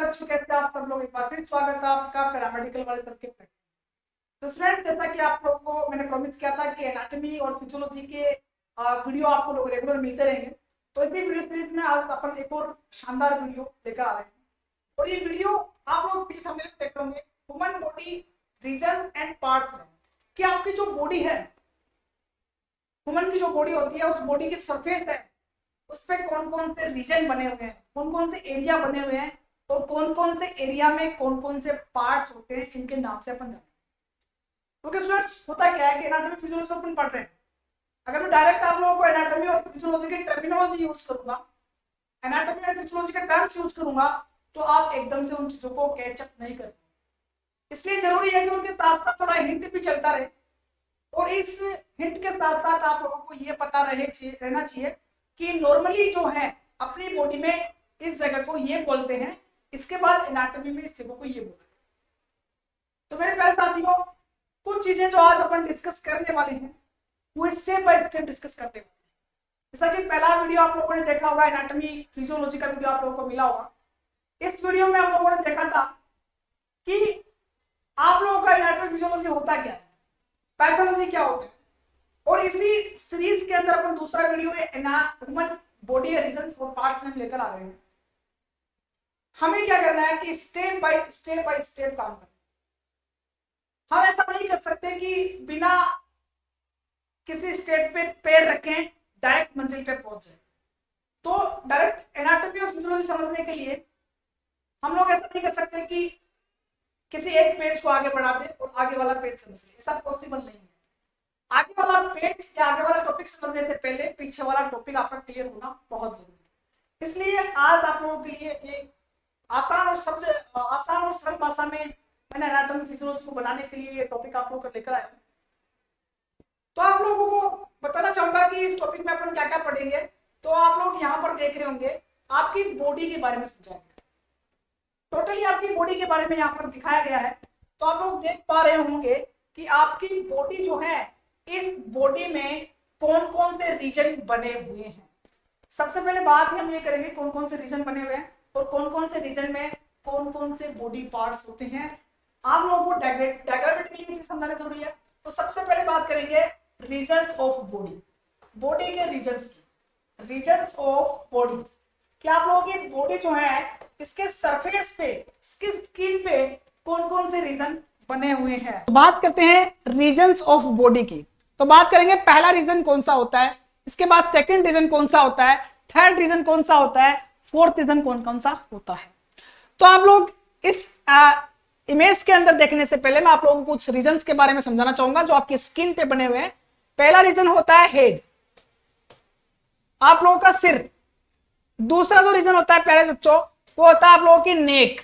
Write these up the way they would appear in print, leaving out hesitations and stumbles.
बच्चों, कैसे आप सब लोग? एक बार फिर स्वागत है आपका पैरामेडिकल वाले सब्जेक्ट में। तो स्टूडेंट, जैसा कि आप लोगों को मैंने प्रॉमिस किया था कि एनाटॉमी और फिजियोलॉजी के वीडियो आपको लोग रेगुलर मिलते रहेंगे, तो इसी वीडियो सीरीज में आज अपन एक और शानदार वीडियो लेकर आ रहे हैं। और ये वीडियो आप लोग पीछे थंबनेल में देख होंगे, human body regions and parts में, कि आपकी जो बॉडी है, ह्यूमन की जो बॉडी होती है, उस बॉडी की सरफेस है, उस पे कौन कौन से रीजन बने हुए हैं, कौन कौन से एरिया बने हुए हैं, और कौन कौन से एरिया में कौन कौन से पार्ट्स होते हैं, इनके नाम से अपन जानेंगे। क्योंकि स्टूडेंट्स, होता क्या है कि एनाटॉमी फिजियोलॉजी अपन पढ़ रहे हैं, अगर मैं डायरेक्ट आप लोगों को एनाटॉमी और फिजियोलॉजी की टर्मिनोलॉजी यूज करूंगा, एनाटॉमी और फिजियोलॉजी के टर्म्स यूज करूंगा, तो आप एकदम से उन चीजों को कैचअप नहीं कर पाएंगे। इसलिए जरूरी है कि उनके साथ साथ थोड़ा हिंट भी चलता रहे, और इस हिंट के साथ साथ आप लोगों को ये पता रहना चाहिए कि नॉर्मली जो है अपनी बॉडी में इस जगह को ये बोलते हैं, इसके बाद एनाटॉमी में इस जगह को ये बोलते हैं। तो मेरे प्यारे साथियों, कुछ चीजें जो आज अपन डिस्कस करने वाले हैं वो स्टेप बाय स्टेप डिस्कस करते हैं। जैसा कि पहला वीडियो आप लोगों ने देखा होगा, एनाटॉमी फिजियोलॉजी का वीडियो आप लोगों को मिला होगा। इस वीडियो में आप लोगों ने देखा था कि आप लोगों का एनाटॉमी फिजियोलॉजी होता क्या है, पैथोलॉजी क्या होता है, और इसी सीरीज के अंदर अपन दूसरा वीडियो में ह्यूमन बॉडी रीजन्स और पार्ट्स में लेकर आ रहे हैं। हमें क्या करना है कि स्टेप बाय स्टेप काम करना। हम ऐसा नहीं कर सकते कि बिना किसी स्टेप पे पैर रखें डायरेक्ट मंजिल पे पहुंच जाए। तो डायरेक्ट एनाटॉमी और फिजियोलॉजी समझने के लिए हम लोग ऐसा नहीं कर सकते कि किसी एक पेज को आगे बढ़ा दे और आगे वाला पेज समझ ले, ऐसा पॉसिबल नहीं है। आगे वाला पेज या आगे वाला टॉपिक समझने से पहले पीछे वाला टॉपिक आपका क्लियर होना बहुत जरूरी है। इसलिए आज आप लोगों के लिए एक आसान और सरल भाषा में मैंने एनाटॉमी फिजियोलॉजी को बनाने के लिए ये टॉपिक आप लोगों को लेकर आया। तो आप लोगों को बताना चाहूंगा कि इस टॉपिक में अपन क्या क्या पढ़ेंगे। तो आप लोग यहाँ पर देख रहे होंगे, आपकी बॉडी के बारे में समझाया गया, टोटली आपकी बॉडी के बारे में यहाँ पर दिखाया गया है। तो आप लोग देख पा रहे होंगे कि आपकी बॉडी जो है, इस बॉडी में कौन कौन से रीजन बने हुए हैं। सबसे पहले बात ही हम ये करेंगे कौन कौन से रीजन बने हुए हैं और कौन कौन से रीजन में कौन कौन से बॉडी पार्ट्स होते हैं। आप लोगों को डायग्रामेटिकली चीज समझना जरूरी है। तो सबसे पहले बात करेंगे रीजन्स ऑफ बॉडी, बॉडी के रीजन्स की, रीजन्स ऑफ बॉडी। कि आप लोगों की बॉडी जो है, इसके सरफेस पे, इसकी स्किन पे कौन कौन से रीजन बने हुए हैं। तो बात करते हैं रीजन्स ऑफ बॉडी की। तो बात करेंगे पहला रीजन कौन सा होता है, इसके बाद सेकंड रीजन कौन सा होता है, थर्ड रीजन कौन सा होता है, फोर्थ रीजन कौन कौन सा होता है। तो आप लोग इस इमेज के अंदर देखने से पहले मैं आप लोगों को कुछ रीजन्स के बारे में समझाना चाहूंगा जो आपकी स्किन पे बने हुए हैं। पहला रीजन होता है हेड, आप लोगों का सिर। दूसरा जो रीजन होता है प्यारे बच्चों, वो होता है आप लोगों की नेक।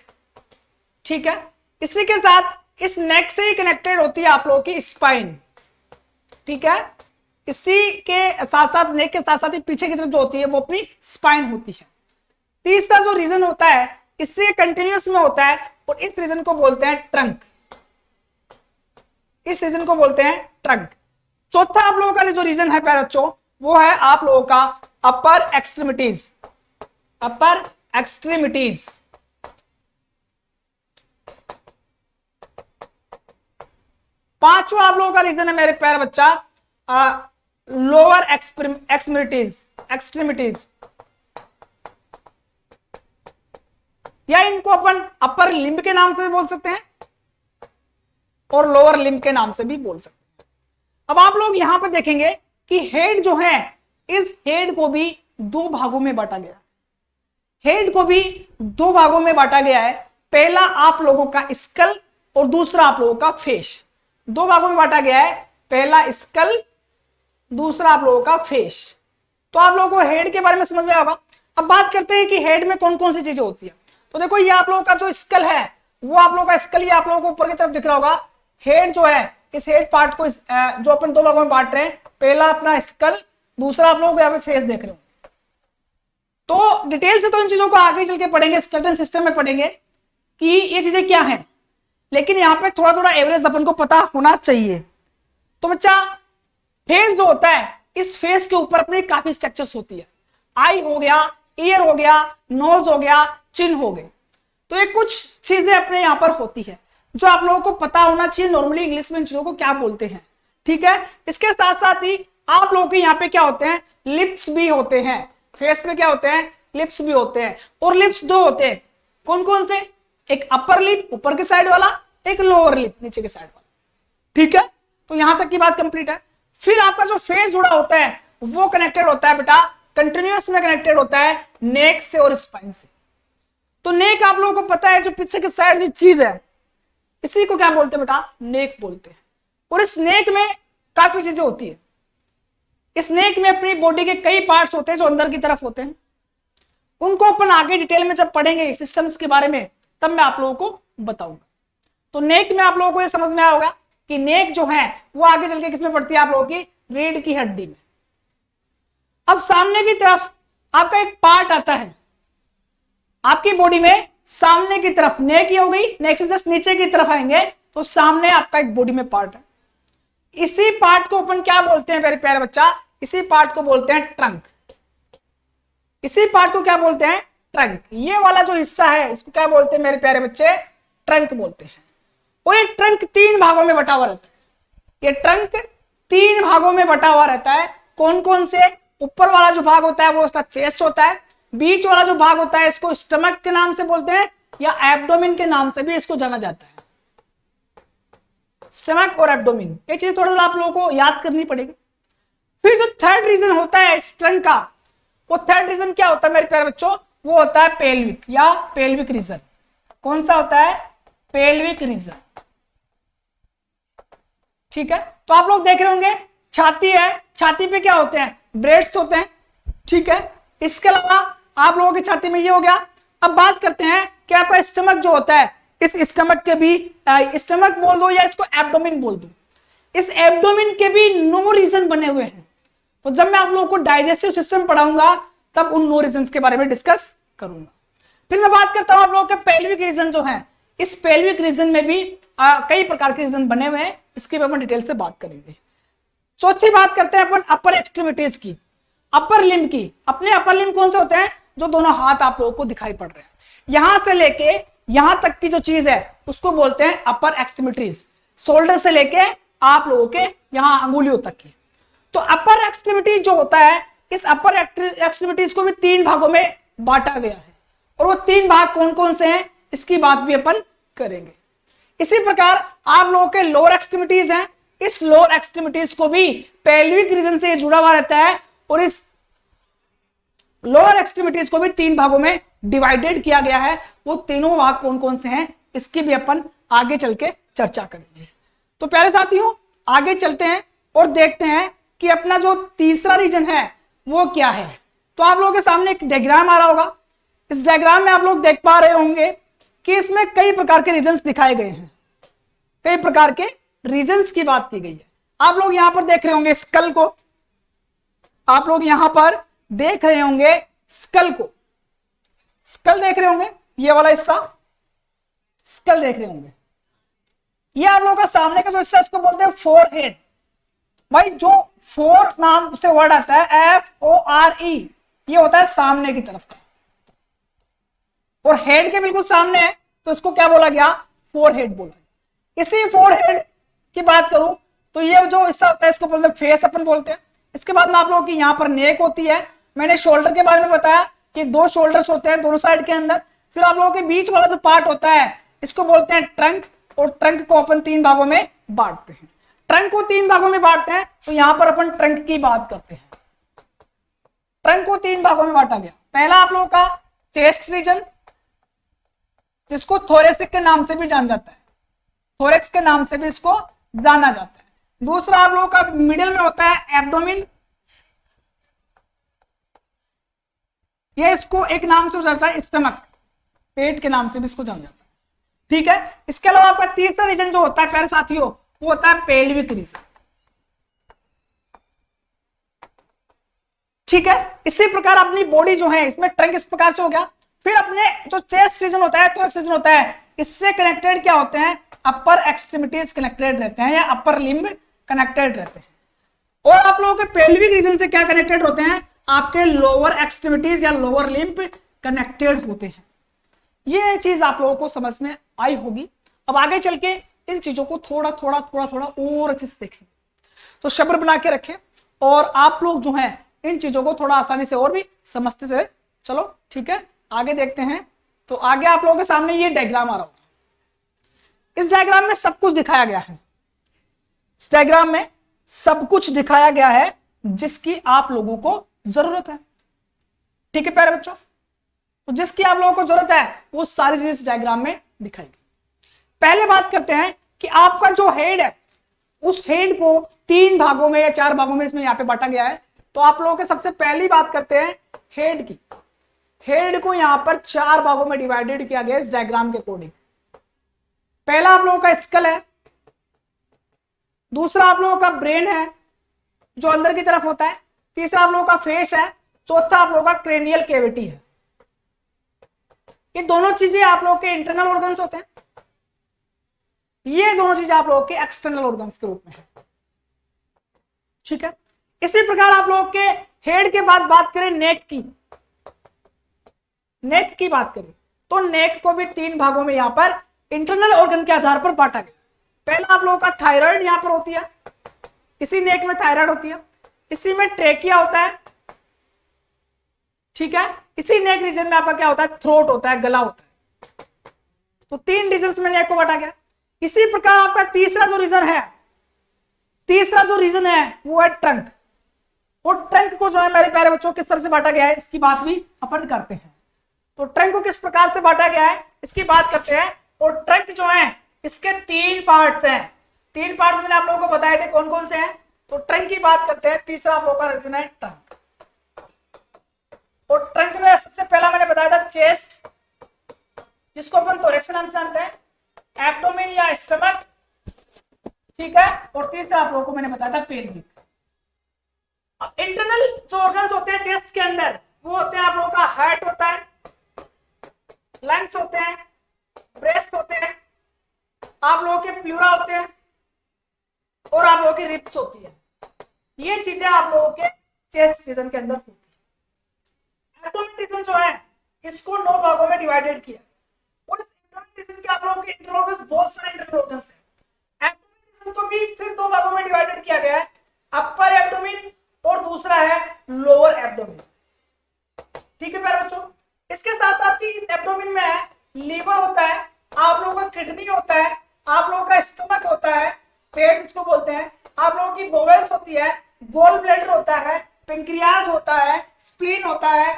ठीक है, इसी के साथ इस नेक से ही कनेक्टेड होती है आप लोगों की स्पाइन। ठीक है, इसी के साथ साथ, नेक के साथ साथ ही पीछे की तरफ जो होती है वो अपनी स्पाइन होती है। तीसरा जो रीजन होता है, इससे कंटिन्यूअस में होता है और इस रीजन को बोलते हैं ट्रंक। इस रीजन को बोलते हैं ट्रंक। चौथा आप लोगों का जो रीजन है प्यारे बच्चों, वो है आप लोगों का अपर एक्सट्रीमिटीज। अपर एक्सट्रीमिटीज। पांचवा आप लोगों का रीजन है मेरे प्यारे बच्चा लोअर एक्सट्रीमिटीज, या इनको अपन अपर लिम्ब के नाम से भी बोल सकते हैं और लोअर लिम्ब के नाम से भी बोल सकते हैं। अब आप लोग यहां पर देखेंगे कि हेड जो है, इस हेड को भी दो भागों में बांटा गया है। हेड को भी दो भागों में बांटा गया है। पहला आप लोगों का स्कल और दूसरा आप लोगों का फेस। दो भागों में बांटा गया है, पहला स्कल, दूसरा आप लोगों का फेस। तो आप लोगों को हेड के बारे में समझ में आएगा। अब बात करते हैं कि हेड में कौन कौन सी चीजें होती है। तो देखो, ये आप लोगों का जो स्कल है, वो आप लोगों का स्कल, ये आप लोगों को ऊपर की तरफ दिख रहा होगा। हेड जो है, इस हेड पार्ट को जो अपन दो भागों में बांट रहे हैं, पहला अपना स्कल, दूसरा आप लोगों को यहाँ पे फेस देख रहे हो। तो डिटेल से तो इन चीजों को आगे चल के पढ़ेंगे, स्केलेटन सिस्टम में पढ़ेंगे कि ये चीजें क्या हैं, लेकिन यहाँ पे थोड़ा थोड़ा एवरेज अपन को पता होना चाहिए। तो बच्चा, फेस जो होता है, इस फेस के ऊपर अपनी काफी स्ट्रक्चर्स होती है। आई हो गया, ईयर हो गया, नोज हो गया, चिन हो गए। तो ये कुछ चीजें अपने यहाँ पर होती है जो आप लोगों को पता होना चाहिए नॉर्मली इंग्लिश में इन चीजों को क्या बोलते हैं। ठीक है, इसके साथ साथ ही आप लोगों के यहाँ पे क्या होते हैं, लिप्स भी होते हैं। फेस पे क्या होते हैं, लिप्स भी होते हैं। और लिप्स दो होते हैं, कौन कौन से, एक अपर लिप ऊपर के साइड वाला, एक लोअर लिप नीचे के साइड वाला। ठीक है, तो यहां तक की बात कंप्लीट है। फिर आपका जो फेस जुड़ा होता है वो कनेक्टेड होता है बेटा, कंटिन्यूअस में कनेक्टेड होता है नेक से और स्पाइन से। तो नेक आप लोगों को पता है, जो पीछे की साइड जो चीज है इसी को क्या बोलते हैं बेटा, नेक बोलते हैं। और इस नेक में काफी चीजें होती है। इस नेक में अपनी बॉडी के कई पार्ट्स होते हैं जो अंदर की तरफ होते हैं। उनको अपन आगे डिटेल में जब पढ़ेंगे सिस्टम्स के बारे में तब मैं आप लोगों को बताऊंगा। तो नेक में आप लोगों को ये समझ में आया होगा कि नेक जो है वो आगे चल के किसमें पड़ती है, आप लोगों की रीढ़ की हड्डी में। अब सामने की तरफ आपका एक पार्ट आता है आपकी बॉडी में, सामने की तरफ नेक ही हो गई, नेक से जस्ट नीचे की तरफ आएंगे तो सामने आपका एक बॉडी में पार्ट है। इसी पार्ट को अपन क्या बोलते हैं मेरे प्यारे बच्चा, इसी पार्ट को बोलते हैं ट्रंक। इसी पार्ट को क्या बोलते हैं, ट्रंक। ये वाला जो हिस्सा है इसको क्या बोलते हैं मेरे प्यारे बच्चे, ट्रंक बोलते हैं। और ये ट्रंक 3 भागों में बटा हुआ रहता है। ये ट्रंक 3 भागों में बटा हुआ रहता है। कौन कौन से, ऊपर वाला जो भाग होता है वो उसका चेस्ट होता है। बीच वाला जो भाग होता है इसको स्टमक के नाम से बोलते हैं या एब्डोमिन के नाम से भी इसको जाना जाता है। स्टमक और एब्डोमिन, ये चीज थोड़ा सा आप लोगों को याद करनी पड़ेगी। फिर जो थर्ड रीजन होता है इस ट्रंक का, वो थर्ड रीजन क्या होता है मेरे प्यारे बच्चों, वो होता है पेल्विक या पेल्विक रीजन। कौन सा होता है, पेल्विक रीजन। ठीक है, तो आप लोग देख रहे होंगे छाती है, छाती पे क्या होते हैं, ब्रेड्स होते हैं। ठीक है, इसके अलावा आप लोगों की छाती में ये हो गया। अब बात करते हैं कि आपका स्टमक जो होता है, इस स्टमक के भी, स्टमक बोल दो या इसको एब्डोमिन बोल दो, इस एब्डोमिन के भी 9 रीजन बने हुए हैं। तो जब मैं आप लोगों को डाइजेस्टिव सिस्टम पढ़ाऊंगा तब उन 9 रीजन के बारे में डिस्कस करूंगा। फिर मैं बात करता हूं आप लोगों के पेल्विक रीजन जो है, इस पेल्विक रीजन में भी कई प्रकार के रीजन बने हुए हैं, इसके बारे में डिटेल से बात करेंगे। चौथी बात करते हैं अपन अपर एक्सट्रीमिटीज की, अपर लिम्ब की। अपने अपर लिम्ब कौन से होते हैं, जो दोनों हाथ आप लोगों को दिखाई पड़ रहे हैं, यहां से लेके यहां तक की जो चीज है उसको बोलते हैं अपर एक्सट्रीमिटीज। शोल्डर से लेके आप लोगों के यहां अंगुलियों तक की। तो अपर एक्सट्रीमिटीज जो होता है, इस अपर एक्सट्रीमिटीज को भी 3 भागों में बांटा गया है। और वो 3 भाग कौन कौन से हैं इसकी बात भी अपन करेंगे। इसी प्रकार आप लोगों के लोअर एक्सट्रीमिटीज हैं, इस लोअर एक्सट्रीमिटीज को भी पेल्विक रीजन से जुड़ा हुआ रहता है। और इस लोअर एक्सट्रीमिटीज को भी 3 भागों में डिवाइडेड किया गया है। वो तीनों भाग कौन कौन से हैं इसकी भी अपन आगे चल के चर्चा करेंगे। तो प्यारे साथियों आगे चलते हैं और देखते हैं कि अपना जो तीसरा रीजन है वो क्या है। तो आप लोगों के सामने एक डायग्राम आ रहा होगा। इस डायग्राम में आप लोग देख पा रहे होंगे कि इसमें कई प्रकार के रीजन्स दिखाए गए हैं, कई प्रकार के रीजन्स की बात की गई है। आप लोग यहां पर देख रहे होंगे स्कल को, आप लोग यहां पर देख रहे होंगे स्कल को, स्कल देख रहे होंगे, ये वाला हिस्सा स्कल देख रहे होंगे। ये आप लोगों का सामने का जो हिस्सा इसको बोलते हैं फोरहेड। भाई जो फोर नाम से वर्ड आता है FORE, ये होता है सामने की तरफ का, और हेड के बिल्कुल सामने है तो इसको क्या बोला गया, फोरहेड बोला। इसी फोरहेड की बात करूं तो ये जो हिस्सा होता है इसको बोलते हैं फेस, अपन बोलते हैं। इसके बाद में आप लोगों की यहाँ पर नेक होती है। मैंने शोल्डर के बारे में बताया कि 2 शोल्डर्स होते हैं दोनों साइड के अंदर। फिर आप लोगों के बीच वाला जो पार्ट होता है इसको बोलते हैं ट्रंक, और ट्रंक को अपन 3 भागों में बांटते हैं। ट्रंक को 3 भागों में बांटते हैं तो यहां पर अपन ट्रंक की बात करते हैं। ट्रंक को 3 भागों में बांटा गया। पहला आप लोगों का चेस्ट रीजन, जिसको थोरेसिक के नाम से भी जाना जाता है, थोरेक्स के नाम से भी इसको जाना जाता है। दूसरा आप लोगों का मिडिल में होता है एब्डोमिन, ये इसको एक नाम से जाता है स्टमक, पेट के नाम से भी इसको जाना जाता है। ठीक है, इसके अलावा आपका तीसरा रीजन जो होता है प्यारे साथियों वो होता है पेल्विक रीजन। ठीक है, इसी प्रकार अपनी बॉडी जो है इसमें ट्रंक इस प्रकार से हो गया। फिर अपने जो चेस्ट रीजन होता है, थोरेक्स रीजन होता है, इससे कनेक्टेड क्या होते हैं, अपर एक्सट्रीमिटीज कनेक्टेड रहते हैं या अपर लिम्ब कनेक्टेड रहते हैं। और आप लोगों के पेल्विक रीजन से क्या कनेक्टेड होते हैं, आपके लोअर एक्सट्रीमिटीज या लोअर लिम्ब कनेक्टेड होते हैं। ये चीज आप लोगों को समझ में आई होगी। अब आगे चल के इन चीजों को थोड़ा थोड़ा थोड़ा थोड़ा और अच्छे से देखें, तो शब्द बना के रखें और आप लोग जो है इन चीजों को थोड़ा आसानी से और भी समझते से चलो। ठीक है, आगे देखते हैं। तो आगे आप लोगों के सामने ये डायग्राम आ रहा होगा। इस डायग्राम में सब कुछ दिखाया गया है, इस डायग्राम में सब कुछ दिखाया गया है जिसकी आप लोगों को जरूरत है। ठीक है प्यारे बच्चों, तो जिसकी आप लोगों को जरूरत है वो सारी चीजें इस डायग्राम में दिखाई गई। पहले बात करते हैं कि आपका जो हेड है उस हेड को 3 भागों में या 4 भागों में इसमें यहां पे बांटा गया है। तो आप लोगों के सबसे पहली बात करते हैं हेड की। हेड को यहां पर 4 भागों में डिवाइडेड किया गया इस डायग्राम के अकॉर्डिंग। पहला आप लोगों का स्कल है, दूसरा आप लोगों का ब्रेन है जो अंदर की तरफ होता है, तीसरा आप लोगों का फेस है, चौथा आप लोगों का क्रेनियल कैविटी है। ये दोनों चीजें आप लोगों के इंटरनल ऑर्गन्स होते हैं, ये दोनों चीजें आप लोगों के एक्सटर्नल ऑर्गन्स के रूप में है। ठीक है, इसी प्रकार आप लोगों के हेड के बाद बात करें नेक की। नेक की बात करें तो नेक को भी 3 भागों में यहां पर इंटरनल ऑर्गन के आधार पर बांटा गया। पहला आप लोगों का थायराइड यहां पर होती है, इसी नेक में थायराइड होती है, इसी में ट्रेकिया होता है। ठीक है, इसी नेक रीजन में आपका क्या होता है, थ्रोट होता है, गला होता है। तो 3 रीजन में नेक को बांटा गया। इसी प्रकार आपका तीसरा जो रीजन है वो है ट्रंक। और ट्रंक को जो है मेरे प्यारे बच्चों किस तरह से बांटा गया है इसकी बात भी अपन करते हैं। तो ट्रंक को किस प्रकार से बांटा गया है इसकी बात करते हैं। और ट्रंक जो है इसके 3 पार्ट्स हैं। 3 पार्ट्स मैंने आप लोगों को बताए थे कौन कौन से हैं। तो ट्रंक की बात करते हैं, तीसरा आप लोगों का रीजन है ट्रंक। और ट्रंक में सबसे पहला मैंने बताया था चेस्ट, जिसको अपन थोरेक्स के नाम से जानते हैं, एब्डोमेन या स्टमक। ठीक है, और तीसरा आप लोगों को मैंने बताया था पेल्विक। अब इंटरनल जो ऑर्गन्स होते हैं चेस्ट के अंदर वो होते हैं आप लोगों का हार्ट होता है, लंग्स होते हैं, ब्रेस्ट होते हैं, आप लोगों के प्लूरा होते हैं और आप लोगों की रिब्स होती है। ये चीजें आप लोगों के चेस्ट रीजन के अंदर होती है। एब्डोमेन रीजन जो है इसको 9 भागों में डिवाइडेड किया और इस एब्डोमेन रीजन के आप लोगों के इंटरनल ऑर्गन्स बहुत सारे इंटरनल ऑर्गन्स हैं। एब्डोमेन रीजन को भी फिर 2 भागों में डिवाइडेड किया गया है, अपर एब्डोमेन और दूसरा है लोअर एब्डोमेन। ठीक है प्यारे बच्चों, इसके साथ साथ ही इस एब्डोमेन में है लीवर होता है, आप लोगों का किडनी होता है, आप लोगों का स्टमक होता है, पेट जिसको बोलते हैं, आप लोगों की बोवेल्स होती है, गोल ब्लैडर होता है, पेंक्रियाज होता है, स्प्लीन होता है,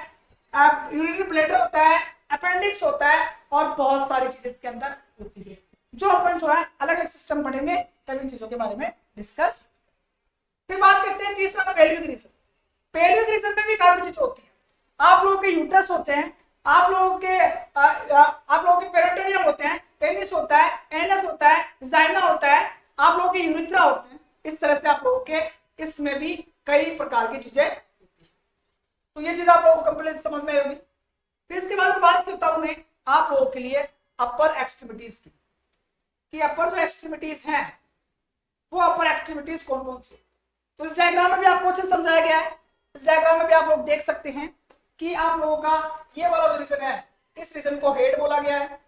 यूरिनरी ब्लैडर होता है, अपेंडिक्स होता है और बहुत सारी चीजें इसके अंदर होती है जो अपन जो है अलग अलग सिस्टम पढ़ेंगे तब इन चीजों के बारे में डिस्कस। फिर बात करते हैं तीसरा पेल्विक रीजन। पेल्विक रीजन में भी काफी चीजें होती है। आप लोगों के यूट्रस होते हैं, आप लोगों के पेरिटोनियम होते हैं, पेनिस होता है, एनस होता है, जाइना होता है, आप लोगों के यूरिथ्रा होते हैं। इस तरह से आप लोगों के इसमें भी कई प्रकार की चीजें होती है। तो ये चीज आप लोगों को कंप्लीट समझ में आएगी। फिर इसके बाद बात करता हूं मैं आप लोगों के लिए अपर एक्सट्रीमिटीज की, कि अपर जो एक्सट्रीमिटीज हैं वो अपर एक्सट्रीमिटीज कौन कौन सी। तो इस डायग्राम में भी आपको अच्छे समझाया गया है। इस डायग्राम में भी आप लोग देख सकते हैं कि आप लोगों का ये वाला जो रीजन है इस रीजन को हेड बोला गया है,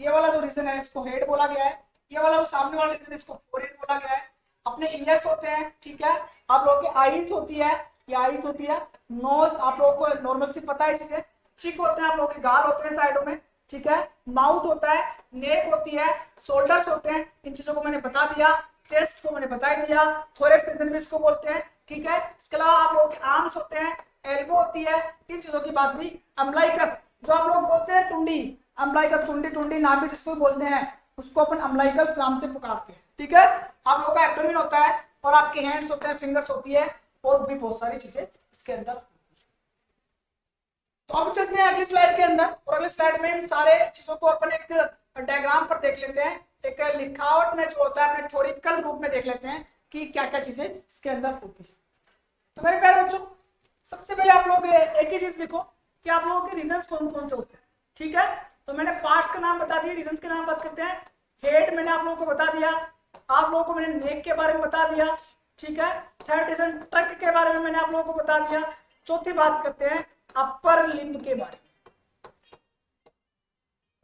ये वाला जो रीजन है इसको हेड बोला गया है, ये वाला जो सामने वाला रीजन इसको फोरहेड बोला गया है। अपने ईयर्स होते हैं, ठीक है, आप लोगों की आईज होती है, ये आईज होती है, नोज आप लोगों को नॉर्मल सी पता है चीजें, चिक होते हैं, आप लोगों के गाल होते हैं साइडों में, ठीक है, माउथ होता है, नेक होती है, शोल्डर्स होते हैं, इन चीजों को मैंने बता दिया, चेस्ट को मैंने बता ही दिया, थोरेक्स रीजन भी इसको बोलते हैं, ठीक है। इसके अलावा आप लोगों के आर्म्स होते हैं, एल्बो होती है, इन चीजों की बात भी, अम्बलाइकस जो आप लोग बोलते हैं टुंडी, अम्बलाइकस टुंडी, टुंडी नाभि जिसको बोलते हैं उसको अपन अम्बलाइकस नाम से पुकारते हैं, ठीक है। आप लोगों का एब्डोमेन होता है और आपके हैंड्स होते हैं, फिंगर्स होती है और भी बहुत सारी चीजें इसके अंदर। तो अब चलते हैं अगली स्लाइड के अंदर और अगली स्लाइड में इन सारे चीजों को अपन एक डायग्राम पर देख लेते हैं, एक लिखावट में जो होता है अपने थ्योरेटिकल रूप में देख लेते हैं कि क्या क्या चीजें इसके अंदर होती है। तो मेरे प्यारे बच्चों सबसे पहले आप लोग एक ही चीज लिखो कि आप लोगों के रीजंस कौन कौन से होते हैं, ठीक है। तो मैंने पार्ट्स का नाम बता दिया, रीजंस के नाम बात करते हैं। हेड मैंने आप लोगों को बता दिया, आप लोगों को मैंने नेक के बारे में बता दिया, ठीक है। थर्ड रीजन ट्रंक के बारे में मैंने आप लोगों को बता दिया। चौथी बात करते हैं अपर लिम्ब के बारे में।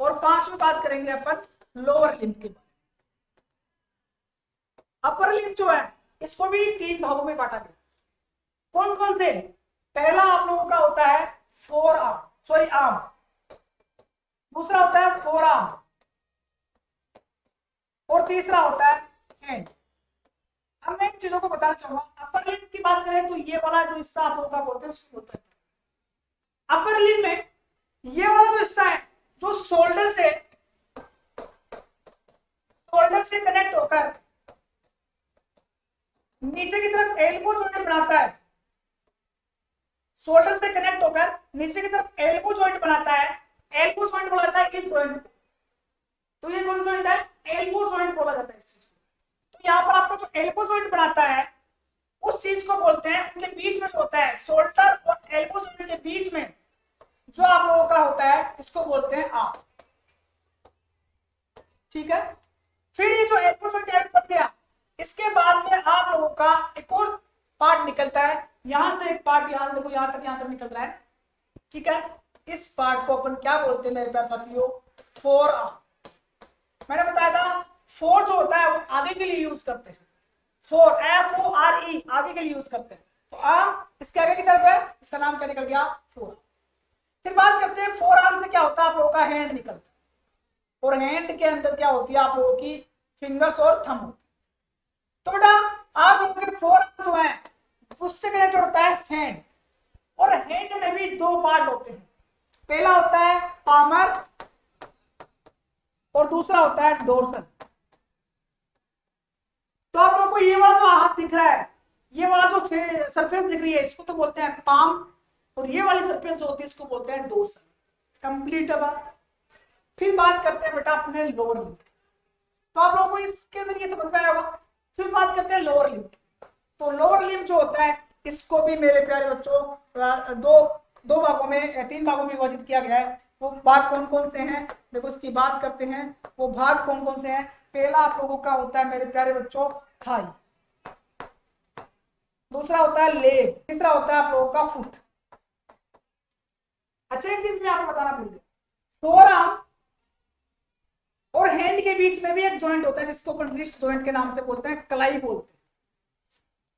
और पांचवी बात करेंगे अपन लोअर लिम्ब की। अपर लिम्ब जो है इसको भी तीन भागों में बांटा गया। कौन कौन से? पहला आप लोगों का होता है फोर आर्म, सॉरी आर्म। दूसरा होता है फोर आर्म और तीसरा होता है हैंड। अब मैं इन चीजों को बताना चाहूंगा। अपर लिम्ब की बात करें तो ये वाला जो हिस्सा आप लोगों का बोलते हैं उसको होता है अपर लिम्ब में। ये वाला जो हिस्सा है जो शोल्डर से कनेक्ट होकर नीचे की तरफ एल्बो जॉइंट बनाता है। शोल्डर से कनेक्ट होकर नीचे की तरफ एल्बो जॉइंट बनाता है। एल्बो जॉइंट बोला जाता है इस जॉइंट को। तो ये कौन सा जॉइंट है? एल्बो जॉइंट बोला जाता है इस चीज को। तो यहाँ पर आपका जो एल्बो जॉइंट बनाता है उस चीज को बोलते हैं, उनके बीच में जो होता है शोल्डर और एल्बो जॉइंट के बीच में जो आप लोगों का होता है इसको बोलते हैं आर्म। ठीक है। फिर ये जो एल्बो जॉइंट बन गया, इसके बाद में आप लोगों का एक और पार्ट निकलता है। यहां से एक पार्ट, यहां देखो यहां तक निकल रहा है। ठीक है। इस पार्ट को अपन क्या बोलते हैं मेरे प्यारे साथियों? Four arm. मैंने बताया था फोर जो होता है वो आगे के लिए यूज करते हैं। फोर FORE आगे के लिए यूज करते हैं। तो आर्म इसके आगे की तरफ है, इसका नाम क्या निकल गया? फोर। फिर बात करते हैं फोर आर्म से क्या होता है, आप लोगों का हैंड निकलता है। और हैंड के अंदर क्या होती है आप लोगों की? फिंगर्स और थंब होती है। तो बेटा आप लोगों के फोर आर्म जो है उससे कनेक्ट होता है हैंड। और हैंड में भी दो पार्ट होते हैं। पहला होता है पामर और दूसरा होता है डोर्सल। तो आप लोगों को ये वाला जो हाथ दिख रहा है, ये वाला जो सरफेस दिख रही है इसको तो बोलते हैं पाम, और ये वाली सरफेस जो होती है इसको बोलते हैं डोर्सल। कंप्लीट है बात। फिर बात करते हैं बेटा अपने लोअर लिम्ब। तो आप लोगों को इसके अंदर ये समझ में आया होगा। फिर बात करते हैं लोअर लिम्ब। तो लोअर लिम्ब जो होता है इसको भी मेरे प्यारे बच्चों दो भागों में, तीन भागों में विभाजित किया गया है। वो भाग कौन कौन से हैं देखो, इसकी बात करते हैं। वो भाग कौन कौन से हैं? पहला आप लोगों का होता है मेरे प्यारे बच्चों थाई, दूसरा होता है लेग, तीसरा होता है आप लोगों का फुट। अच्छा एक चीज मैं आपको बताना भूल गया, फोर आर्म और हैंड के बीच में भी एक जॉइंट होता है जिसको अपन रिस्ट जॉइंट के नाम से बोलते हैं, कलाई बोलते हैं।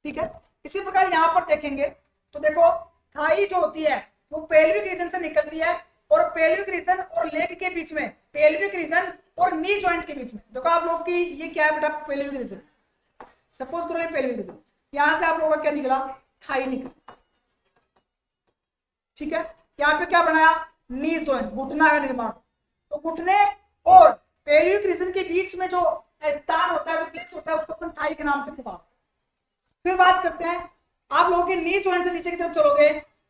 ठीक है। इसी प्रकार यहां पर देखेंगे तो देखो थाई जो होती है वो पेल्विक रीजन से निकलती है, और पेल्विक रीजन और लेग के बीच में, पेल्विक रीजन और नी जॉइंट के बीच में देखो आप लोग की ये क्या है बेटा? Pelvic region. सपोज करो ये पेल्विक रीजन, यहां से आप लोगों का क्या निकला? थाई निकला। ठीक है। यहाँ पे क्या बनाया? नी जॉइंट, घुटना का निर्माण। तो घुटने और पेल्विक रीजन के बीच में जो स्थान होता है, जो प्लेस होता है उसको अपन थाई के नाम से पुकारते हैं। फिर बात करते हैं आप लोगों के नी जॉइंट से नीचे की तरफ चलोगे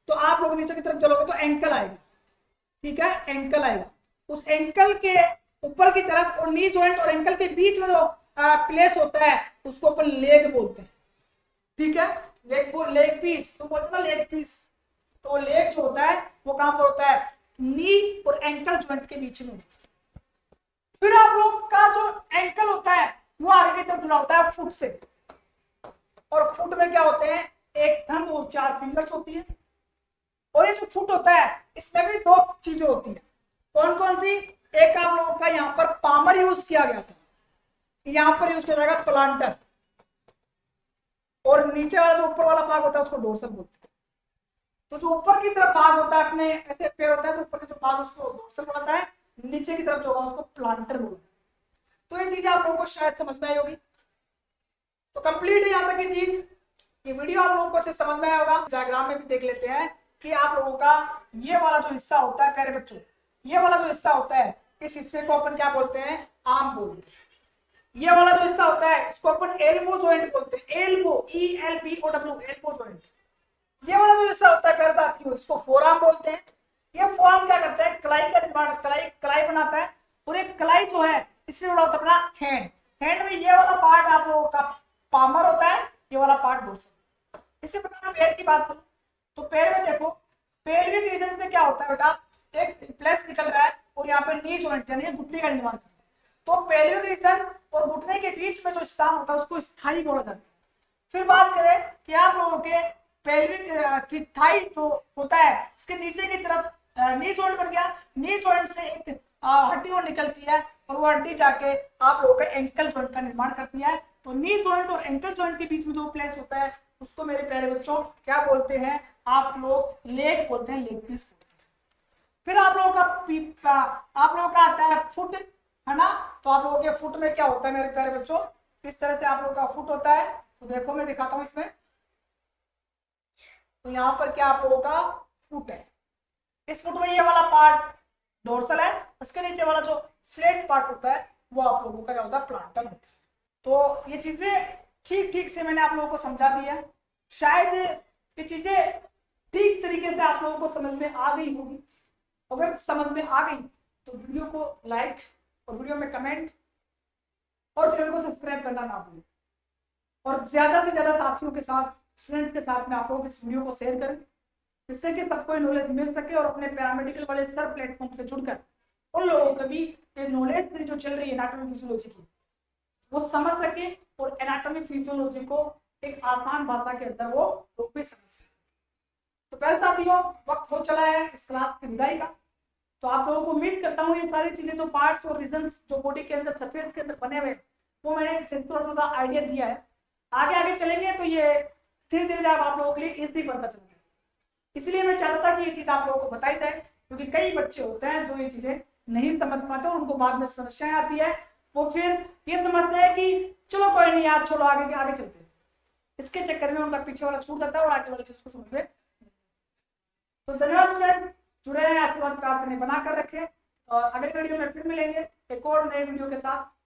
तो आप लोग नीचे की तरफ चलोगे तो एंकल आएगा। ठीक है। एंकल आएगा। उस एंकल के ऊपर की तरफ और नी जॉइंट और एंकल के बीच में जो प्लेस होता है उसको अपन लेग बोलते हैं। ठीक है। लेग पीस, तो बोलते ना लेग पीस। तो लेग जो होता है वो कहां पर होता है? नी और एंकल जॉइंट के बीच में। फिर आप लोग का जो एंकल होता है वो आगे की तरफ जुड़ा होता है फुट से। और फुट में क्या होते हैं? एक थंब और चार फिंगर्स होती है। और ये जो फुट होता है इसमें भी दो चीजें होती है। कौन कौन सी? एक आप लोगों का यहाँ पर पामर यूज किया गया था, यहाँ पर यूज किया जाएगा प्लांटर, और नीचे वाला जो ऊपर वाला भाग होता है उसको डोर्सल बोलते हैं। तो जो ऊपर की तरफ भाग होता है अपने ऐसे पैर होता है तो ऊपर की जो भाग उसको डोर्सल बोलता है, नीचे की तरफ जो होगा उसको प्लांटर बोलते हैं। तो ये चीजें आप लोगों को शायद समझ में आई होगी। तो कंप्लीट है यहाँ तक की चीज। ये वीडियो आप लोगों को अच्छे समझ में आया होगा। डायग्राम में भी देख लेते हैं कि आप लोगों का ये वाला जो हिस्सा होता है प्यारे बच्चों, ये वाला जो हिस्सा होता है इस हिस्से को अपन क्या बोलते हैं? आर्म बोलते हैं। ये वाला जो हिस्सा होता है इसको अपन एल्बो जॉइंट बोलते हैं। Elbow, ELBOW, elbow joint. ये वाला जो हिस्सा होता है प्यारे साथियों इसको फोरआर्म बोलते हैं। ये फोरआर्म क्या करता है? कलाई का निर्माण, कलाई बनाता है। और एक कलाई जो है इससे जुड़ा होता है अपना हैंड। हैंड में ये वाला पार्ट आप लोगों का पामर होता है, ये वाला पार्ट डोर्सल। इसी प्रकार पैर की बात करूं तो पैर में देखो पेल्विक रीजन से क्या होता है बेटा? एक प्लेस निकल रहा है और यहाँ पे नी जॉइंट यानी घुटने का निर्माण करता है। तो पेल्विक रीजन और घुटने के बीच में जो स्थान होता है उसको स्थाई बोला जाता है। फिर बात करें कि आप लोगों के पेल्विक थाई जो होता है इसके नीचे की तरफ नी जॉइंट बन गया। नी जॉइंट से एक हड्डी निकलती है और वो हड्डी जाके आप लोगों का एंकल जॉइंट का निर्माण करती है। तो नी जॉइंट और एंकल जॉइंट के बीच में जो प्लेस होता है उसको मेरे प्यारे बच्चों क्या बोलते हैं, आप लोग लेग बोलते हैं, लेग पीस बोलते हैं। फिर आप लोगों का आता है फुट, है ना। तो आप लोगों के फुट में क्या होता है मेरे प्यारे बच्चों, किस तरह से आप लोगों का फुट होता है, तो देखो मैं दिखाता हूं इसमें। तो यहाँ पर क्या आप लोगों का फुट है, इस फुट में ये वाला पार्ट डोर्सल है, उसके नीचे वाला जो फ्लैट पार्ट होता है वो आप लोगों का क्या होता है, प्लांटम होता है। तो ये चीजें ठीक ठीक से मैंने आप लोगों को समझा दी है। शायद ये चीजें ठीक तरीके से आप लोगों को समझ में आ गई होगी। अगर समझ में आ गई तो वीडियो को लाइक और वीडियो में कमेंट और चैनल को सब्सक्राइब करना ना भूलें, और ज्यादा से ज्यादा साथियों के साथ, स्टूडेंट्स के साथ में आप लोग इस वीडियो को शेयर करें, जिससे कि सबको नॉलेज मिल सके और अपने पैरामेडिकल वाले सर प्लेटफॉर्म से जुड़कर उन लोगों को भी ये नॉलेज जो चल रही है एनाटॉमी फिजियोलॉजी की वो समझ सके और एनाटॉमी फिजियोलॉजी को एक आसान भाषा के अंदर वो लोग भी समझ सके। तो पहले साथियों वक्त हो चला है इस क्लास की विदाई का। तो आप लोगों को उम्मीद करता हूँ ये सारी चीजें जो पार्ट्स और रीजंस जो बॉडी के अंदर सरफेस के अंदर बने हुए वो मैंने थोड़ा थोड़ा आइडिया दिया है। आगे आगे चलेंगे तो ये धीरे धीरे आप लोगों के लिए इजी बनता चलता है। इसलिए मैं चाहता था कि ये चीज आप लोगों को बताई जाए, क्योंकि कई बच्चे होते हैं जो ये चीजें नहीं समझ पाते, उनको बाद में समस्याएं आती है, वो फिर ये समझते हैं कि चलो कोई नहीं यार छोड़ो आगे आगे चलते हैं। इसके चक्कर में उनका पीछे वाला छूट जाता है और आगे वाली चीज को समझ में। तो धन्यवाद स्टूडेंट्स, जुड़े रहें, आशीर्वाद प्रार्थना बना कर रखें और अगले वीडियो में फिर मिलेंगे एक और नए वीडियो के साथ।